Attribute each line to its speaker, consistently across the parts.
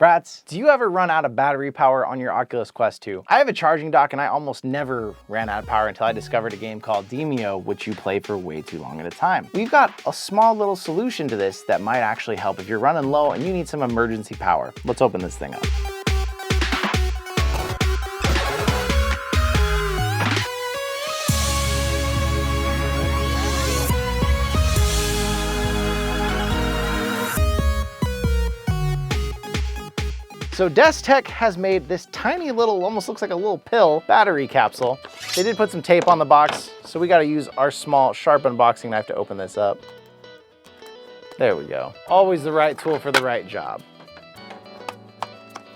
Speaker 1: Brats, do you ever run out of battery power on your Oculus Quest 2? I have a charging dock and I almost never ran out of power until I discovered a game called Demio, which you play for way too long at a time. We've got a small little solution to this that might actually help if you're running low and you need some emergency power. Let's open this thing up. So DESTEK has made this tiny little, almost looks like a little pill, battery capsule. They did put some tape on the box, so we gotta use our small, sharp unboxing knife to open this up. There we go. Always the right tool for the right job.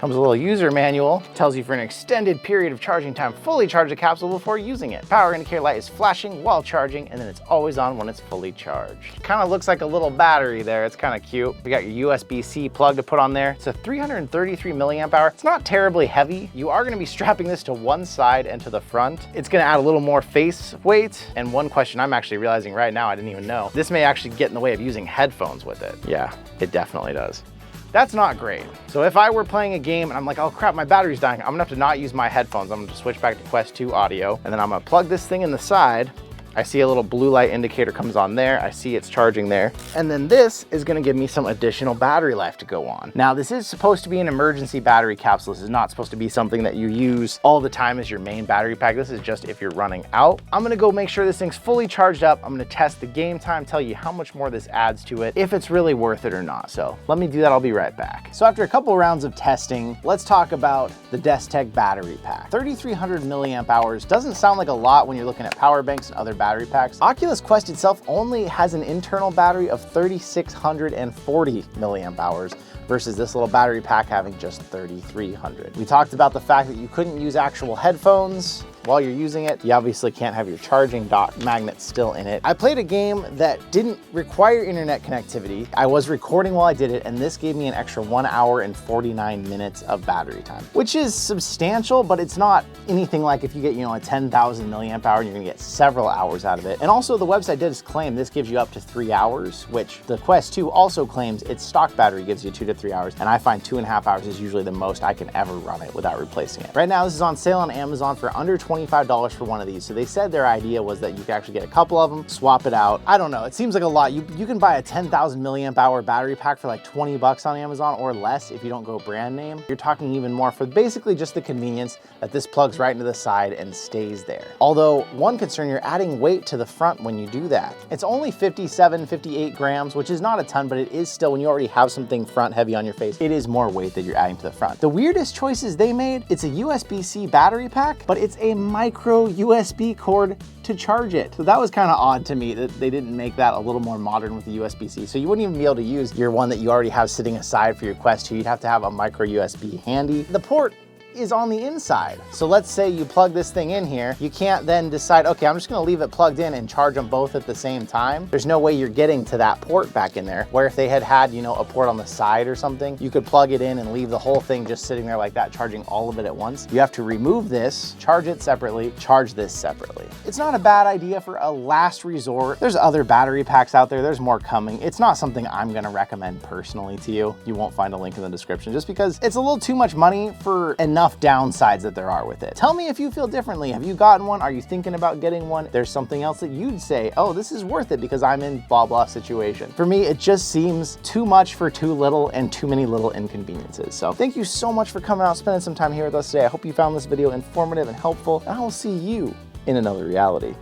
Speaker 1: Comes a little user manual, tells you for an extended period of charging time, fully charge the capsule before using it. Power indicator light is flashing while charging, and then it's always on when it's fully charged. Kind of looks like a little battery there. It's kind of cute. We got your USB-C plug to put on there. It's a 333 milliamp hour. It's not terribly heavy. You are gonna be strapping this to one side and to the front. It's gonna add a little more face weight. And one question I'm actually realizing right now, I didn't even know, this may actually get in the way of using headphones with it. Yeah, it definitely does. That's not great. So if I were playing a game and I'm like, oh crap, my battery's dying, I'm gonna have to not use my headphones. I'm gonna switch back to Quest 2 audio, and then I'm gonna plug this thing in the side. I see a little blue light indicator comes on there. I see it's charging there. And then this is gonna give me some additional battery life to go on. Now, this is supposed to be an emergency battery capsule. This is not supposed to be something that you use all the time as your main battery pack. This is just if you're running out. I'm gonna go make sure this thing's fully charged up. I'm gonna test the game time, tell you how much more this adds to it, if it's really worth it or not. So let me do that, I'll be right back. So after a couple rounds of testing, let's talk about the DESTEK battery pack. 3,300 milliamp hours doesn't sound like a lot when you're looking at power banks and other battery packs. Oculus Quest itself only has an internal battery of 3,640 milliamp hours versus this little battery pack having just 3,300. We talked about the fact that you couldn't use actual headphones while you're using it. You obviously can't have your charging dock magnet still in it. I played a game that didn't require internet connectivity. I was recording while I did it, and this gave me an extra 1 hour and 49 minutes of battery time, which is substantial, but it's not anything like if you get, a 10,000 milliamp hour and you're gonna get several hours out of it. And also the website does claim this gives you up to 3 hours, which the Quest 2 also claims its stock battery gives you 2 to 3 hours. And I find 2.5 hours is usually the most I can ever run it without replacing it. Right now, this is on sale on Amazon for under $25 for one of these. So they said their idea was that you could actually get a couple of them, swap it out. I don't know, it seems like a lot. You can buy a 10,000 milliamp hour battery pack for like 20 bucks on Amazon or less if you don't go brand name. You're talking even more for basically just the convenience that this plugs right into the side and stays there. Although one concern, you're adding weight to the front when you do that. It's only 57, 58 grams, which is not a ton, but it is still, when you already have something front heavy on your face, it is more weight that you're adding to the front. The weirdest choices they made, it's a USB-C battery pack, but it's a micro USB cord to charge it. So that was kind of odd to me that they didn't make that a little more modern with the USB-C. So you wouldn't even be able to use your one that you already have sitting aside for your Quest 2. You'd have to have a micro USB handy. The port is on the inside. So let's say you plug this thing in here, you can't then decide, okay, I'm just gonna leave it plugged in and charge them both at the same time. There's no way you're getting to that port back in there, where if they had a port on the side or something, you could plug it in and leave the whole thing just sitting there like that, charging all of it at once. You have to remove this, charge it separately, charge this separately. It's not a bad idea for a last resort. There's other battery packs out there, there's more coming. It's not something I'm gonna recommend personally to you. You won't find a link in the description just because it's a little too much money for enough downsides that there are with it. Tell me if you feel differently. Have you gotten one? Are you thinking about getting one? There's something else that you'd say, oh, this is worth it because I'm in blah, blah situation. For me, it just seems too much for too little and too many little inconveniences. So thank you so much for coming out, spending some time here with us today. I hope you found this video informative and helpful, and I will see you in another reality.